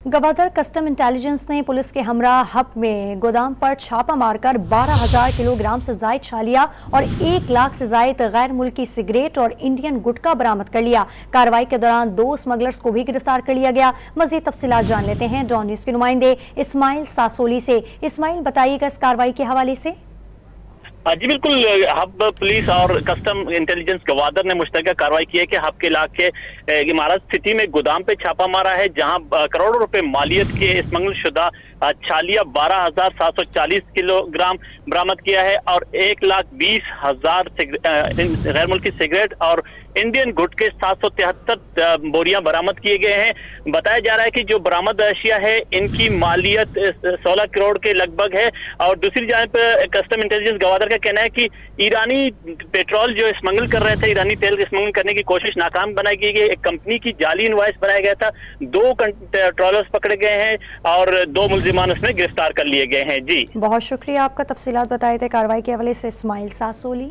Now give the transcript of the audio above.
Gwadar custom intelligence ने police के हमरा हब में गोदाम पर छापा मारकर 12,000 किलोग्राम से जायद छालिया और 1 लाख से जायद गैर मुल्की सिगरेट और इंडियन गुटखा बरामद कर लिया। कार्रवाई के दौरान 2 स्मगलर्स को भी गिरफ्तार कर लिया गया। मजीद तफसीलात जान लेते हैं डॉन न्यूज के नुमाइंदे इस्माइल सासोली से। इस्माइल, बताइएगा इस कार्रवाई के हवाले से। जी बिल्कुल, हब पुलिस और कस्टम इंटेलिजेंस गवादर ने मुश्तरका कार्रवाई की है कि हब के इलाके इमारत सिटी में गोदाम पे छापा मारा है, जहां करोड़ों रुपए मालियत के स्मगल शुदा छालिया 12,740 किलोग्राम बरामद किया है और 1,20,000 गैर मुल्की सिगरेट और इंडियन गुटखे 773 बोरियां बरामद किए गए हैं। बताया जा रहा है कि जो बरामद अशिया है इनकी मालियत 16 करोड़ के लगभग है। और दूसरी जानिब कस्टम इंटेलिजेंस गवादर का कहना है कि ईरानी पेट्रोल जो स्मगल कर रहे थे, ईरानी तेल स्मगल करने की कोशिश नाकाम बनाई गई है। एक कंपनी की जाली इनवॉइस बनाया गया था, 2 ट्रॉलर्स पकड़े गए हैं और 2 मुलजिमान उसमें गिरफ्तार कर लिए गए हैं। जी बहुत शुक्रिया आपका, तफसीलात बताए थे कार्रवाई के हवाले से इस्माइल सासोली।